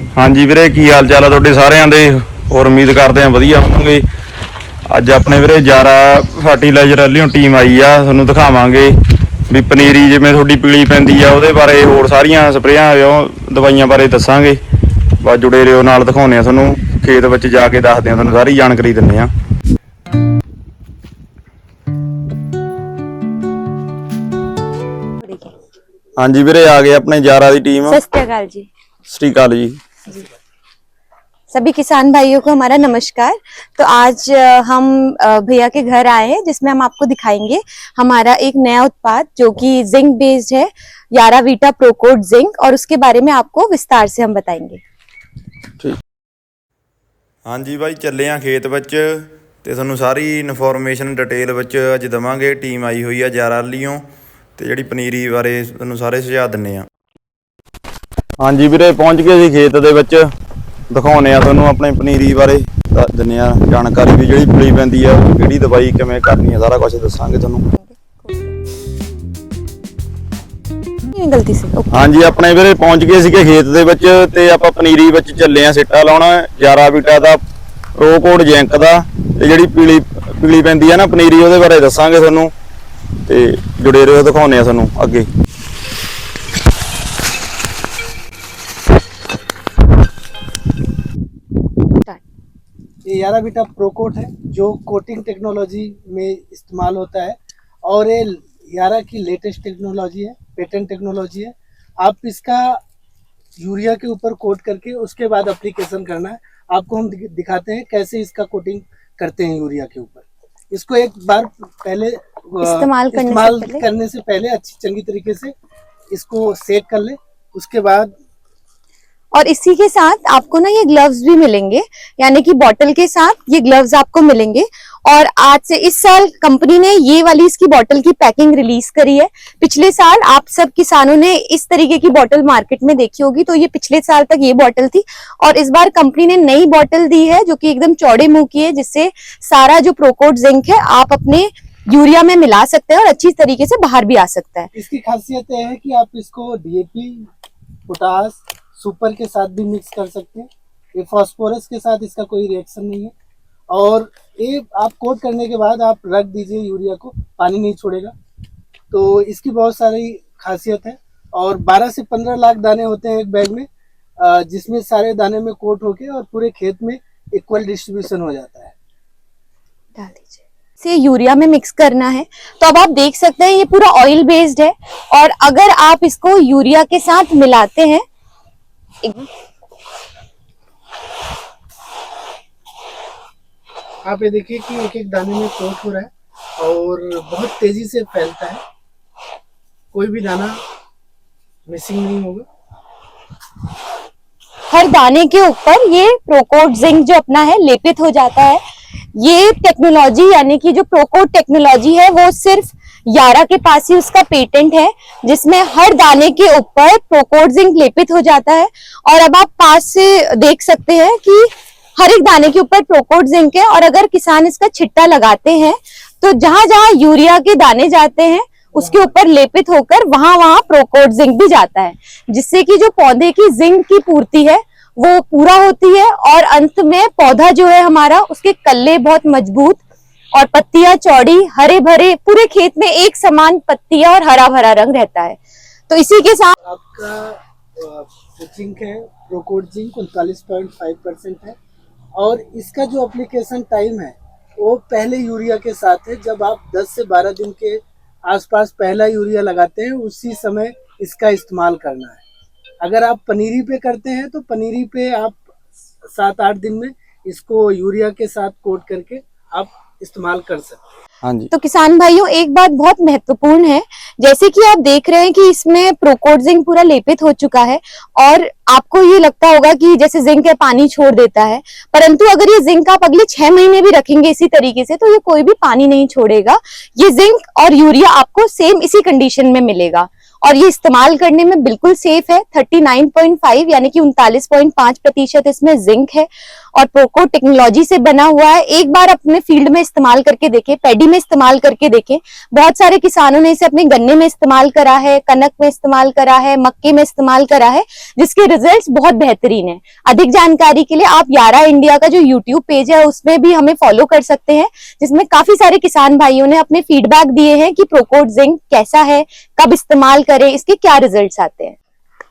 हाँ जी वीरे, की हाल चाल है तुहाडे सारिਆਂ ਦੇ। और उम्मीद करते हैं वधिया होवोगे। अज अपने वीरे यारा फर्टिलाइजर वाली टीम आई आ, तुहानूं दिखावांगे भी पनीरी जिवें तुहाडी पीली पैंदी आ ਉਹਦੇ बारे होर सारियां स्प्रेयां दवाइयां बारे दसांगे। बस जुड़े रहो, नाल दिखाउने आ तुहानूं, खेत विच जाके दसदे आ, तुहानूं सारी जानकारी दिंदे आ। हाँ जी वीरे, आ गए अपने यारा दी टीम। सत श्री अकाल जी। श्री अकाल जी। सभी किसान भाइयों को हमारा नमस्कार। तो आज हम भैया के घर आए हैं, जिसमें हम आपको दिखाएंगे हमारा एक नया उत्पाद जो कि जिंक बेस्ड है, यारा वीटा प्रोकोट जिंक, और उसके बारे में आपको विस्तार से हम बताएंगे। ठीक। हाँ जी भाई, चले आ खेत विच ते तुहानूं सारी इनफॉर्मेशन डिटेल विच अज देवांगे। टीम आई हुई है यारा वालियों ते जिहड़ी पनीरी बारे तुहानूं सारे सुझाव दिंदे आ। हाँ जी वीरे, पहुँच गए जी खेत दे विच, दिखाउने आ तुहानूं अपने पनीरी बारे दस दिंदे आ जानकारी भी, जिहड़ी पली पैंदी आ किहड़ी दवाई किवें करनी है, सारा कुछ दसांगे तुहानूं। गलती से हाँ जी, अपने वीरे पहुँच गए सीगे खेत दे विच ते आपां पनीरी विच ਚੱਲੇ आ सिट्टा लाउणा यारा वीटा दा प्रोकोट जिंक दा, ते जिहड़ी पीली पैंदी आ ना पनीरी, ਉਹਦੇ ਬਾਰੇ दसांगे तुहानूं ते जुड़े रहो, दिखाउने आ तुहानूं अगे। ये यारा वीटा प्रोकोट है जो कोटिंग टेक्नोलॉजी में इस्तेमाल होता है, और ये यारा की लेटेस्ट टेक्नोलॉजी है, पेटेंट टेक्नोलॉजी है। आप इसका यूरिया के ऊपर कोट करके उसके बाद एप्लीकेशन करना है। आपको हम दिखाते हैं कैसे इसका कोटिंग करते हैं यूरिया के ऊपर। इसको एक बार पहले इस्तेमाल करने से पहले अच्छी चंगी तरीके से इसको सेक कर ले। उसके बाद और इसी के साथ आपको ना ये ग्लव्स भी मिलेंगे, यानी कि बॉटल के साथ ये ग्लव्स आपको मिलेंगे। और आज से इस साल कंपनी ने ये वाली इसकी बॉटल की पैकिंग रिलीज करी है। पिछले साल आप सब किसानों ने इस तरीके की बॉटल मार्केट में देखी होगी, तो ये पिछले साल तक ये बॉटल थी, और इस बार कंपनी ने नई बॉटल दी है जो कि एकदम चौड़े मुंह की है, जिससे सारा जो प्रोकोट जिंक है आप अपने यूरिया में मिला सकते हैं और अच्छी तरीके से बाहर भी आ सकता है। इसकी खासियत यह है कि आप इसको DAP, पोटास, सुपर के साथ भी मिक्स कर सकते हैं। ये फास्फोरस के साथ इसका कोई रिएक्शन नहीं है। और ये आप कोट करने के बाद आप रख दीजिए यूरिया को, पानी नहीं छोड़ेगा। तो इसकी बहुत सारी खासियत है। और 12 से 15 लाख दाने होते हैं एक बैग में, जिसमें सारे दाने में कोट होके और पूरे खेत में इक्वल डिस्ट्रीब्यूशन हो जाता है। डाल दीजिए से यूरिया में मिक्स करना है। तो अब आप देख सकते हैं ये पूरा ऑयल बेस्ड है, और अगर आप इसको यूरिया के साथ मिलाते हैं, आप ये देखिए कि एक एक दाने में कोट हो रहा है और बहुत तेजी से फैलता है, कोई भी दाना मिसिंग नहीं होगा। हर दाने के ऊपर ये प्रोकोट जिंक जो अपना है लेपित हो जाता है। ये टेक्नोलॉजी, यानी कि जो प्रोकोट टेक्नोलॉजी है, वो सिर्फ यारा के पास ही उसका पेटेंट है, जिसमें हर दाने के ऊपर प्रोकोट जिंक लेपित हो जाता है। और अब आप पास से देख सकते हैं कि हर एक दाने के ऊपर प्रोकोट जिंक है, और अगर किसान इसका छिट्टा लगाते हैं तो जहां जहां यूरिया के दाने जाते हैं उसके ऊपर लेपित होकर वहां वहां प्रोकोट जिंक भी जाता है, जिससे कि जो पौधे की जिंक की पूर्ति है वो पूरा होती है। और अंत में पौधा जो है हमारा, उसके कल्ले बहुत मजबूत और पत्तियां चौड़ी, हरे भरे, पूरे खेत में एक समान पत्तियां और हरा भरा रंग रहता है। तो इसी के साथ आपका जिंक है, प्रोकोट जिंक 39.5% है। और इसका जो एप्लीकेशन टाइम है वो पहले यूरिया के साथ है। जब आप 10 से 12 दिन के आसपास पहला यूरिया लगाते हैं, उसी समय इसका इस्तेमाल करना है। अगर आप पनीरी पे करते हैं तो पनीरी पे आप 7-8 दिन में इसको यूरिया के साथ कोट करके आप इस्तेमाल कर सकते हैं। हाँ जी। तो किसान भाइयों, एक बात बहुत महत्वपूर्ण है, जैसे कि आप देख रहे हैं कि इसमें प्रोकोट जिंक पूरा लेपित हो चुका है, और आपको ये लगता होगा कि जैसे जिंक है पानी छोड़ देता है, परंतु अगर ये जिंक आप अगले 6 महीने भी रखेंगे इसी तरीके से, तो ये कोई भी पानी नहीं छोड़ेगा। ये जिंक और यूरिया आपको सेम इसी कंडीशन में मिलेगा। और ये इस्तेमाल करने में बिल्कुल सेफ है। 39.5 यानी कि 39.5% इसमें जिंक है और प्रोकोट टेक्नोलॉजी से बना हुआ है। एक बार अपने फील्ड में इस्तेमाल करके देखें, पैडी में इस्तेमाल करके देखें। बहुत सारे किसानों ने इसे अपने गन्ने में इस्तेमाल करा है, कनक में इस्तेमाल करा है, मक्के में इस्तेमाल करा है, जिसके रिजल्ट्स बहुत बेहतरीन है। अधिक जानकारी के लिए आप यारा इंडिया का जो यूट्यूब पेज है उसमें भी हमें फॉलो कर सकते हैं, जिसमें काफी सारे किसान भाइयों ने अपने फीडबैक दिए हैं कि प्रोकोट जिंक कैसा है, कब इस्तेमाल करें, इसके क्या रिजल्ट्स आते हैं।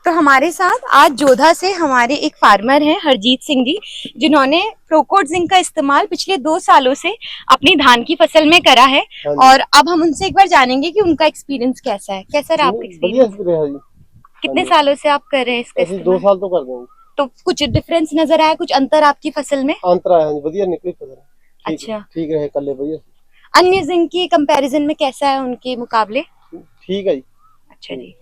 तो हमारे साथ आज जोधा से हमारे एक फार्मर हैं हरजीत सिंह जी, जिन्होंने प्रोकोट जिंक का इस्तेमाल पिछले 2 सालों से अपनी धान की फसल में करा है। और अब हम उनसे एक बार जानेंगे कि उनका एक्सपीरियंस कैसा है। कैसा रहा आपका एक्सपीरियंस? कितने सालों से आप कर रहे हैं इसका? 2 साल तो कर देंगे। तो कुछ डिफरेंस नजर आया, कुछ अंतर आपकी फसल में? अंतर आया, बढ़िया निकली फसल। अच्छा, ठीक रहे कल बढ़िया। अन्य जिंक के कंपैरिजन में कैसा है उनके मुकाबले? ठीक है जी। अच्छा जी।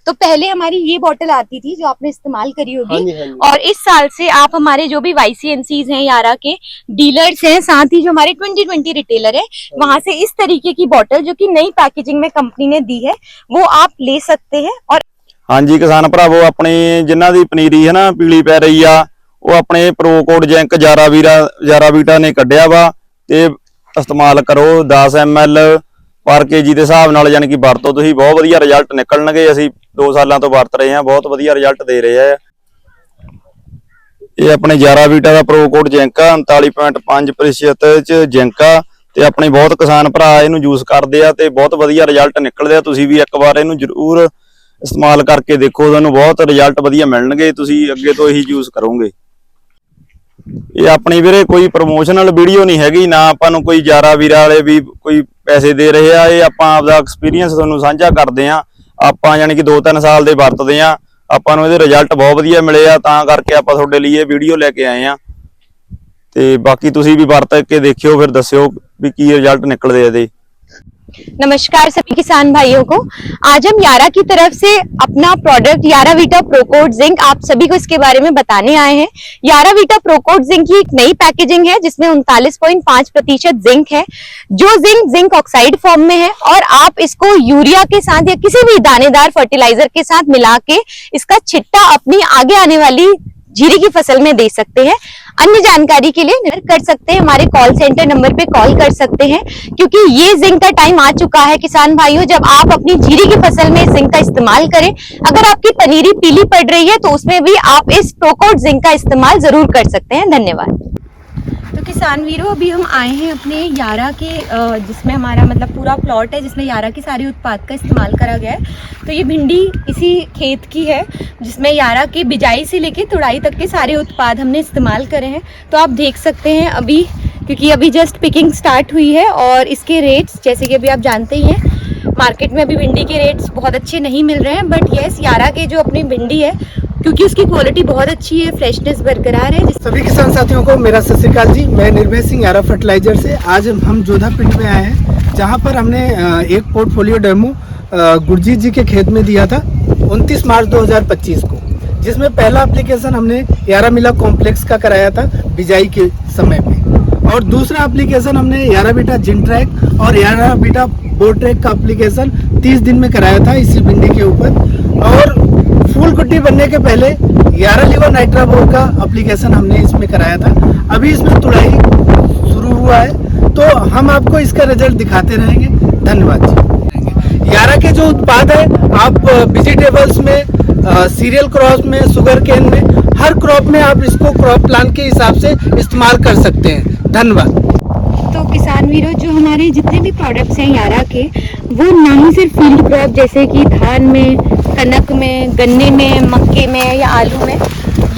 तो पहले हमारी ये बोतल आती थी जो आपने इस्तेमाल करी होगी। हाँ जी, हाँ जी। और इस साल से आप हमारे जो भी YCNCs हैं, यारा के डीलर्स हैं, साथ ही जो हमारे 2020 रिटेलर है, वहां से इस तरीके की बोतल जो कि नई पैकेजिंग में कंपनी ने दी है वो आप ले सकते हैं। और ਹਾਂਜੀ ਕਿਸਾਨ ਭਰਾਵੋ, ਆਪਣੇ ਜਿਨ੍ਹਾਂ ਦੀ ਪਨੀਰੀ ਹੈ ਨਾ ਪੀਲੀ ਪੈ ਰਹੀ ਆ, ਉਹ ਆਪਣੇ ਪ੍ਰੋਕੋਟ ਜਿੰਕ ਜਾਰਾ ਵੀਟਾ ਨੇ ਕੱਢਿਆ ਵਾ ਤੇ ਇਸਤੇਮਾਲ ਕਰੋ। 10 ml ਪਰ ਕੇਜੀ ਦੇ ਹਿਸਾਬ ਨਾਲ ਯਾਨੀ ਕਿ ਵਰਤੋ, ਤੁਸੀਂ ਬਹੁਤ ਵਧੀਆ ਰਿਜ਼ਲਟ ਨਿਕਲਣਗੇ। ਅਸੀਂ 2 ਸਾਲਾਂ ਤੋਂ ਵਰਤ ਰਹੇ ਹਾਂ, ਬਹੁਤ ਵਧੀਆ ਰਿਜ਼ਲਟ ਦੇ ਰਹੇ ਆ। ਇਹ ਆਪਣੇ ਜਾਰਾ ਵੀਟਾ ਦਾ ਪ੍ਰੋਕੋਟ ਜਿੰਕ ਆ, 39.5% ਚ ਜਿੰਕ ਆ ਤੇ ਆਪਣੇ ਬਹੁਤ ਕਿਸਾਨ ਭਰਾ ਇਹਨੂੰ ਯੂਜ਼ ਕਰਦੇ ਆ ਤੇ ਬਹੁਤ ਵਧੀਆ ਰਿਜ਼ਲਟ ਨਿਕਲਦੇ ਆ। ਤੁਸੀਂ ਵੀ ਇੱਕ ਵਾਰ ਇਹਨੂੰ ਜ਼ਰੂਰ ਇਸਤੇਮਾਲ ਕਰਕੇ ਦੇਖੋ, ਤੁਹਾਨੂੰ ਬਹੁਤ ਰਿਜ਼ਲਟ ਵਧੀਆ ਮਿਲਣਗੇ, ਤੁਸੀਂ ਅੱਗੇ ਤੋਂ ਇਹੀ ਯੂਜ਼ ਕਰੋਗੇ। ਇਹ ਆਪਣੀ ਵੀਰੇ ਕੋਈ ਪ੍ਰੋਮੋਸ਼ਨਲ ਵੀਡੀਓ ਨਹੀਂ ਹੈਗੀ, ਨਾ ਆਪਾਂ ਨੂੰ ਕੋਈ ਜਾਰਾ ਵੀਰਾ ਵਾਲੇ ਵੀ ਕੋਈ ਪੈਸੇ ਦੇ ਰਹੇ ਆ। ਇਹ ਆਪਾਂ ਆਪਦਾ ਐਕਸਪੀਰੀਅੰਸ ਤੁਹਾਨੂੰ ਸਾਂਝਾ ਕਰਦੇ ਆ। ਆਪਾਂ ਯਾਨੀ ਕਿ 2-3 ਸਾਲ ਦੇ ਵਰਤਦੇ ਆ, ਆਪਾਂ ਨੂੰ ਇਹਦੇ ਰਿਜ਼ਲਟ ਬਹੁਤ ਵਧੀਆ ਮਿਲੇ ਆ, ਤਾਂ ਕਰਕੇ ਆਪਾਂ ਤੁਹਾਡੇ ਲਈ ਇਹ ਵੀਡੀਓ ਲੈ ਕੇ ਆਏ ਆ। ਤੇ ਬਾਕੀ ਤੁਸੀਂ ਵੀ ਵਰਤ ਕੇ ਦੇਖਿਓ, ਫਿਰ ਦੱਸਿਓ ਵੀ ਕੀ ਰਿਜ਼ਲਟ ਨਿਕਲਦੇ ਇਹਦੇ। नमस्कार सभी किसान भाइयों को। आज हम यारा की तरफ से अपना प्रोडक्ट यारा वीटा प्रोकोट जिंक आप सभी को इसके बारे में बताने आए हैं। यारा वीटा प्रोकोट जिंक की एक नई पैकेजिंग है जिसमें 39.5% जिंक है, जो जिंक ऑक्साइड फॉर्म में है और आप इसको यूरिया के साथ या किसी भी दानेदार फर्टिलाइजर के साथ मिला के इसका छिट्टा अपनी आगे आने वाली जीरी की फसल में दे सकते हैं। अन्य जानकारी के लिए कर सकते हैं, हमारे कॉल सेंटर नंबर पे कॉल कर सकते हैं, क्योंकि ये जिंक का टाइम आ चुका है किसान भाइयों, जब आप अपनी जीरी की फसल में जिंक का इस्तेमाल करें। अगर आपकी पनीरी पीली पड़ रही है तो उसमें भी आप इस प्रोकोट जिंक का इस्तेमाल जरूर कर सकते हैं। धन्यवाद। तो किसान वीरों, अभी हम आए हैं अपने यारा के जिसमें हमारा मतलब पूरा प्लॉट है जिसमें यारा के सारे उत्पाद का इस्तेमाल करा गया है। तो ये भिंडी इसी खेत की है जिसमें यारा की बिजाई से लेके तुड़ाई तक के सारे उत्पाद हमने इस्तेमाल करे हैं। तो आप देख सकते हैं अभी, क्योंकि अभी जस्ट पिकिंग स्टार्ट हुई है और इसके रेट्स जैसे कि अभी आप जानते ही हैं, मार्केट में अभी भिंडी के रेट्स बहुत अच्छे नहीं मिल रहे हैं। बट यस, यारा के जो अपनी भिंडी है, क्योंकि उसकी क्वालिटी बहुत अच्छी है, फ्रेशनेस बरकरार है। सभी किसान साथियों को मेरा सत श्री अकाल जी। मैं निर्भय सिंह, यारा फर्टिलाइजर से। आज हम जोधा पिंड में आए हैं, जहां पर हमने एक पोर्टफोलियो डेमो गुरजीत जी के खेत में दिया था 29 मार्च 2025 को, जिसमें पहला एप्लीकेशन हमने यारा मिला कॉम्प्लेक्स का कराया था बिजाई के समय में, और दूसरा एप्लीकेशन हमने यारा बीटा जिंट्रैक और यारा बीटा बोट्रैक का एप्लीकेशन 30 दिन में कराया था इसी भिंडी के ऊपर। और फूल गुड्डी बनने के पहले यारा लीवर नाइट्राबोर का एप्लीकेशन हमने इसमें कराया था। अभी इसमें तुड़ाई शुरू हुआ है, तो हम आपको इसका रिजल्ट दिखाते रहेंगे। धन्यवाद जी। यारा के जो उत्पाद है आप वेजिटेबल्स में, सीरियल क्रॉप में, शुगर केन में, हर क्रॉप में आप इसको क्रॉप प्लान के हिसाब से इस्तेमाल कर सकते हैं। धन्यवाद। तो किसान वीरों, जो हमारे जितने भी प्रोडक्ट्स हैं यारा के, वो ना ही सिर्फ फील्ड क्रॉप जैसे कि धान में, कनक में, गन्ने में, मक्के में या आलू में,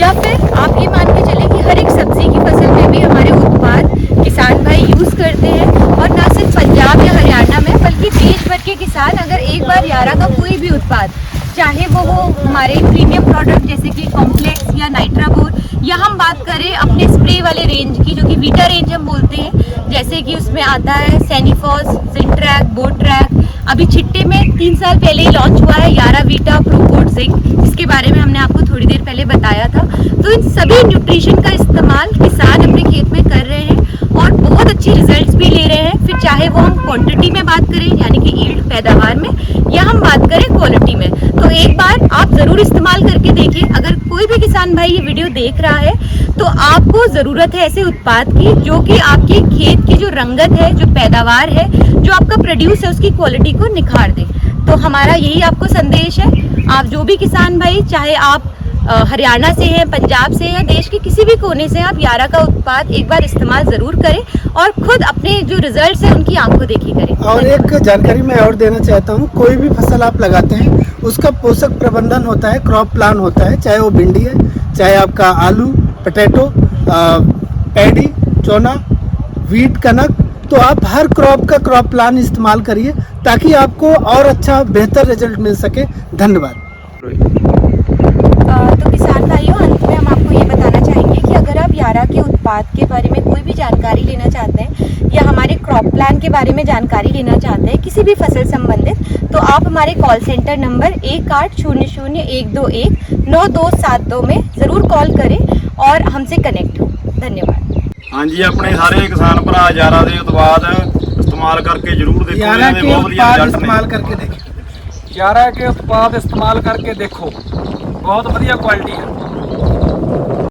या फिर आप ये मान के चलें कि हर एक सब्जी की फसल में भी हमारे उत्पाद किसान भाई यूज़ करते हैं। और ना सिर्फ पंजाब या हरियाणा में, बल्कि देश भर के किसान अगर एक बार यारा का कोई भी उत्पाद, चाहे वो हमारे प्रीमियम प्रोडक्ट जैसे कि कॉम्प्लेक्स या नाइट्राबोर, या हम बात करें अपने स्प्रे वाले रेंज की जो कि वीटा रेंज हम बोलते हैं, जैसे कि उसमें आता है सैनिफॉस, जिंट्रैक, बोट्रैक। अभी छिट्टे में 3 साल पहले ही लॉन्च हुआ है यारा वीटा प्रोकोट जिंक, जिसके बारे में हमने आपको थोड़ी देर पहले बताया था। तो इन सभी न्यूट्रिशन का इस्तेमाल किसान अपने खेत में कर रहे हैं और बहुत अच्छे रिजल्ट्स भी ले रहे हैं। फिर चाहे चाहे वो हम क्वांटिटी में बात करें यानी कि यील्ड पैदावार में, या हम बात करें क्वालिटी में। तो एक बार आप जरूर इस्तेमाल करके देखिए। अगर कोई भी किसान भाई ये वीडियो देख रहा है तो आपको जरूरत है ऐसे उत्पाद की जो कि आपके खेत की जो रंगत है, जो पैदावार है, जो आपका प्रोड्यूस है, उसकी क्वालिटी को निखार दे। तो हमारा यही आपको संदेश है। आप जो भी किसान भाई, चाहे आप हरियाणा से हैं, पंजाब से हैं, देश के किसी भी कोने से, आप यारा का उत्पाद एक बार इस्तेमाल जरूर करें और खुद अपने जो रिजल्ट्स हैं उनकी आंखों देखी करें। और एक जानकारी मैं और देना चाहता हूँ, कोई भी फसल आप लगाते हैं उसका पोषक प्रबंधन होता है, क्रॉप प्लान होता है, चाहे वो भिंडी है, चाहे आपका आलू, पोटैटो, पैडी, चोना, वीट, कनक, तो आप हर क्रॉप का क्रॉप प्लान इस्तेमाल करिए ताकि आपको और अच्छा बेहतर रिजल्ट मिल सके। धन्यवाद। तो किसान भाइयों, अंत में हम आपको ये बताना चाहेंगे कि अगर आप यारा के उत्पाद के बारे में कोई भी जानकारी लेना चाहते हैं या हमारे क्रॉप प्लान के बारे में जानकारी लेना चाहते हैं किसी भी फसल संबंधित, तो आप हमारे कॉल सेंटर नंबर 1800-121-9272 में ज़रूर कॉल करें और हमसे कनेक्ट हो। धन्यवाद। हाँ जी, अपने सारे किसान भरा यारा ਦੇ ਉਤਪਾਦ इस्तेमाल करके जरूर देखो। यारा ਇਹਨਾਂ ਦੇ के बहुत ਵਧੀਆ उत्पाद रिजल्ट ने। इस्तेमाल करके देखें। यारा के उत्पाद इस्तेमाल करके देखो, बहुत बढ़िया क्वालिटी है।